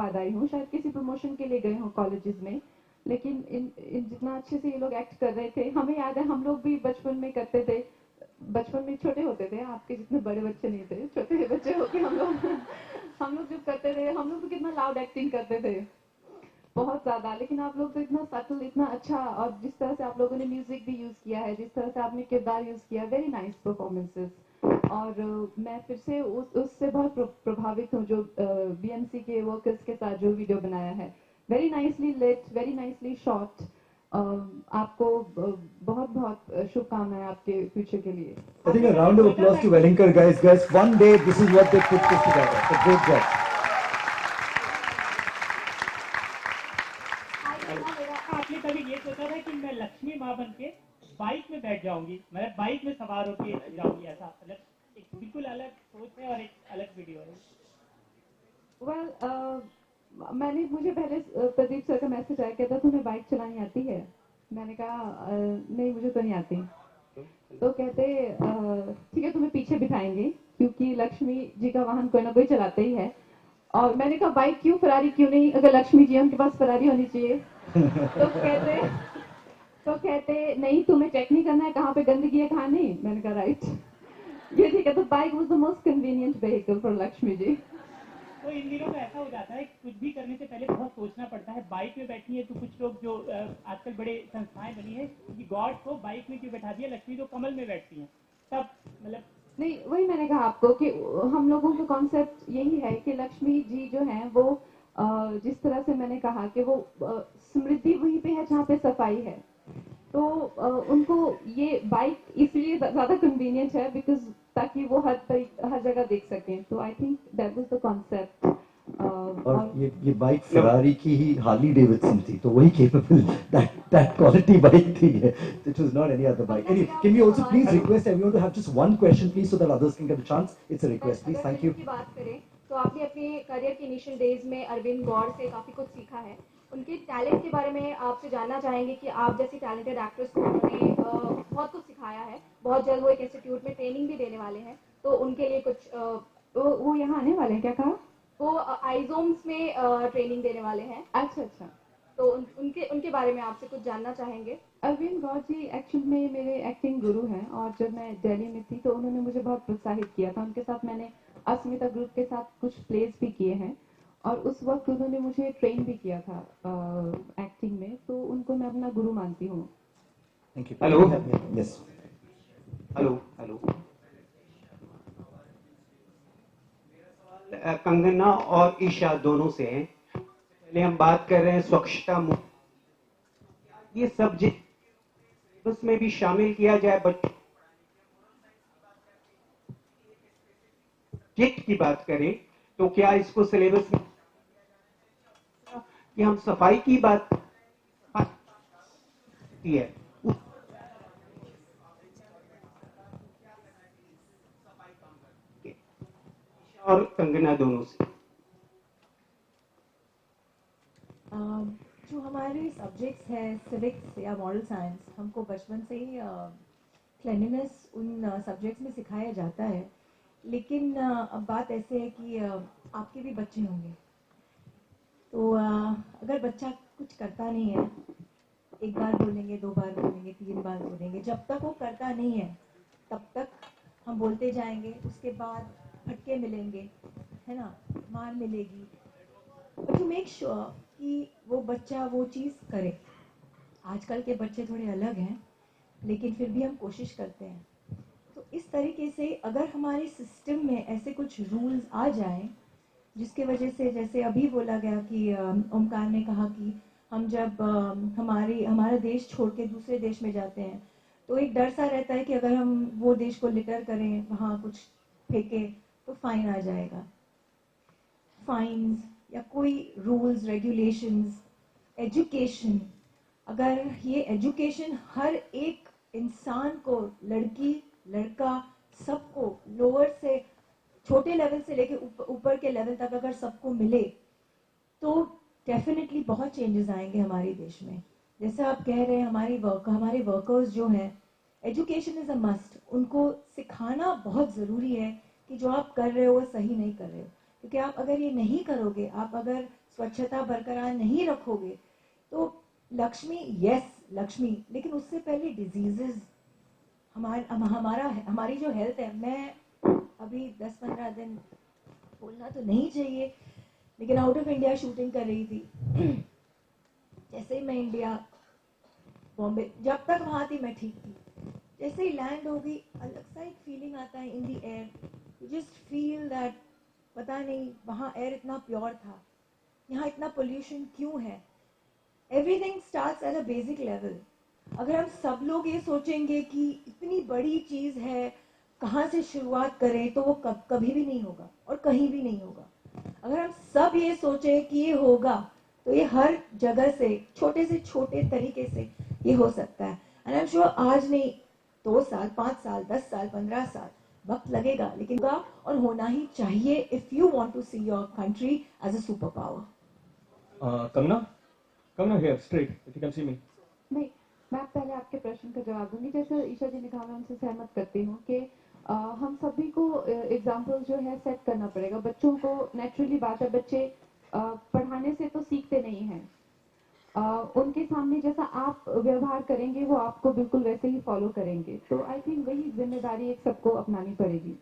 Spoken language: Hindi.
बाद आई हूँ, शायद किसी प्रमोशन के लिए गए हूँ कॉलेजेस में, लेकिन इन जितना अच्छे से ये लोग एक्ट कर रहे थे, हमें याद है हम लोग भी बचपन में करते थे। बचपन में छोटे होते थे, आपके जितने बड़े बच्चे नहीं थे, छोटे बच्चे होके हम लोग जब करते थे, हम लोग तो कितना लाउड एक्टिंग करते थे, बहुत ज्यादा। लेकिन आप लोग तो इतना सटल, इतना अच्छा, और जिस तरह से आप लोगों ने म्यूजिक भी यूज किया है, जिस तरह से आपने किरदार यूज किया, वेरी नाइस परफॉर्मेंसेस। और मैं फिर से उससे बहुत प्रभावित हूँ जो बीएमसी के वर्कर्स के साथ जो वीडियो बनाया है, very nicely lit, very nicely shot. आपको बहुत बहुत शुभकामनाएं आपके फ्यूचर के लिए। I think a round of applause to Wellinger, guys. Guys, one day this is what they put this together. It's a great job. आपने कभी ये सोचा था कि मैं लक्ष्मी माँ बन के बाइक में बैठ जाऊंगी, मतलब बाइक में सवार होके जाऊंगी, ऐसा मतलब एक बिल्कुल अलग सोच है और एक अलग वीडियो है। मुझे पहले प्रदीप सर का मैसेज आया, कहता तुम्हें बाइक चलानी आती है? मैंने कहा नहीं, मुझे तो नहीं आती। तो कहते ठीक है, तुम्हें पीछे बिठाएंगे क्योंकि लक्ष्मी जी का वाहन कोई ना कोई चलाते ही है। और मैंने कहा बाइक क्यों, फरारी क्यों नहीं? अगर लक्ष्मी जी है उनके पास फरारी होनी चाहिए। तो कहते नहीं, तुम्हें चेक नहीं करना है कहाँ पे गंदगी है कहाँ नहीं। मैंने कहा राइट, ये ठीक है। तो bike was the most convenient vehicle for Lakshmi ji. तो इन दिनों में ऐसा हो जाता है कुछ भी करने से पहले बहुत सोचना पड़ता है। बाइक में बैठनी है तो कुछ लोग जो आजकल बड़े संस्थाएं बनी है कि गॉड को बाइक में क्यों बैठा दिया, लक्ष्मी तो कमल में बैठती हैं, तब मतलब नहीं, वही मैंने कहा आपको कि हम लोगों का कॉन्सेप्ट यही है कि लक्ष्मी जी जो हैं वो जिस तरह से मैंने कहा कि वो समृद्धि वहीं पे है जहाँ पे सफाई है। तो उनको ये बाइक इसलिए ज्यादा कन्वीनियंट है बिकॉज ताकि वो हर जगह देख सकें। तो I think that was the concept. और ये बाइक फरारी की ही हार्ली डेविडसन थी, तो वही केपेबल that quality बाइक थी, it was not any other bike. Anyway, can we also please request everyone to have just one question please so that others can get a chance? It's a request please. Thank you. की बात करें तो आपने अपने करियर के इनिशियल डेज में अरविंद गौड़ से काफी कुछ सीखा है। उनके टैलेंट के बारे में आपसे जानना चाहेंगे कि आप जैसी टैलेंटेड एक्ट्रेस को उन्होंने बहुत कुछ सिखाया है। बहुत जल्द वो एक इंस्टीट्यूट में ट्रेनिंग भी देने वाले हैं, तो उनके लिए कुछ वो यहाँ आने वाले हैं, क्या कहा? वो आइजोम्स में ट्रेनिंग देने वाले हैं। अच्छा अच्छा। तो उनके बारे में आपसे कुछ जानना चाहेंगे। अरविंद गौड़ जी एक्चुअल में मेरे एक्टिंग गुरु हैं, और जब मैं दिल्ली में थी तो उन्होंने मुझे बहुत प्रोत्साहित किया था। उनके साथ मैंने अस्मिता ग्रुप के साथ कुछ प्लेस भी किए हैं, और उस वक्त उन्होंने मुझे ट्रेन भी किया था एक्टिंग में, तो उनको मैं अपना गुरु मानती हूँ। Thank you. Hello. Yes. Hello hello. Kangana और ईशा दोनों से हैं। पहले हम बात कर रहे हैं स्वच्छता मुहिम, ये सब्जेक्ट उसमें भी शामिल किया जाए। बच्चों सब्जेक्ट की बात करें तो क्या इसको सिलेबस में कि हम सफाई की बात की है और कंगना दोनों से? जो हमारे सब्जेक्ट्स हैं सिविक्स या मॉरल साइंस, हमको बचपन से ही क्लीनलीनेस उन सब्जेक्ट्स में सिखाया जाता है। लेकिन अब बात ऐसे है कि आपके भी बच्चे होंगे, तो अगर बच्चा कुछ करता नहीं है, एक बार बोलेंगे, 2 बार बोलेंगे, 3 बार बोलेंगे, जब तक वो करता नहीं है तब तक हम बोलते जाएंगे। उसके बाद फटके मिलेंगे, है ना, मार मिलेगी, बट टू मेक श्योर कि वो बच्चा वो चीज़ करे। आजकल के बच्चे थोड़े अलग हैं, लेकिन फिर भी हम कोशिश करते हैं। तो इस तरीके से अगर हमारे सिस्टम में ऐसे कुछ रूल्स आ जाएं जिसके वजह से, जैसे अभी बोला गया कि ओमकार ने कहा कि हम जब हमारा देश छोड़ के दूसरे देश में जाते हैं तो एक डर सा रहता है कि अगर हम वो देश को लिटर करें, वहाँ कुछ फेंके तो फाइन आ जाएगा। फाइन्स या कोई रूल्स रेगुलेशंस, एजुकेशन, अगर ये एजुकेशन हर एक इंसान को, लड़की लड़का सबको, लोअर से छोटे लेवल से लेके ऊपर के लेवल तक अगर सबको मिले तो डेफिनेटली बहुत चेंजेस आएंगे हमारे देश में। जैसे आप कह रहे हैं, हमारे वर्कर्स जो हैं, एजुकेशन इज़ अ मस्ट। उनको सिखाना बहुत ज़रूरी है कि जो आप कर रहे हो वो सही नहीं कर रहे हो, क्योंकि आप अगर ये नहीं करोगे, आप अगर स्वच्छता बरकरार नहीं रखोगे तो लक्ष्मी, यस लक्ष्मी, लेकिन उससे पहले डिजीजेस, हमारी जो हेल्थ है, मैं अभी 10-15 दिन बोलना तो नहीं चाहिए, लेकिन आउट ऑफ इंडिया शूटिंग कर रही थी। जैसे ही मैं इंडिया बॉम्बे, जब तक वहाँ थी मैं ठीक थी, जैसे ही लैंड हो गई अलग सा एक फीलिंग आता है in the air, you just feel that पता नहीं वहाँ एयर इतना प्योर था, यहाँ इतना पोल्यूशन क्यों है। Everything starts at a basic level. अगर हम सब लोग ये सोचेंगे कि इतनी बड़ी चीज़ है कहाँ से शुरुआत करें, तो वो कभी भी नहीं होगा और कहीं भी नहीं होगा। अगर हम सब ये सोचें कि ये होगा, तो ये हर जगह से छोटे तरीके से ये हो सकता है। एंड आई एम श्योर आज नहीं, 2 साल, 5 साल, 10 साल, 15 साल वक्त लगेगा, लेकिन होगा और होना ही चाहिए if you want to see your country as a super power. Kamna here, straight, if you can see me. नहीं, मैं पहले आपके प्रश्न का जवाब दूंगी। जैसे ईशा जी ने कहा, मैं उनसे सहमत करती हूँ कि हम सभी को एग्जाम्पल जो है सेट करना पड़ेगा। बच्चों को नेचुरली बात है, बच्चे पढ़ाने से तो सीखते नहीं हैं। उनके सामने जैसा आप व्यवहार करेंगे वो आपको बिल्कुल वैसे ही फॉलो करेंगे। तो आई थिंक वही जिम्मेदारी एक सबको अपनानी पड़ेगी।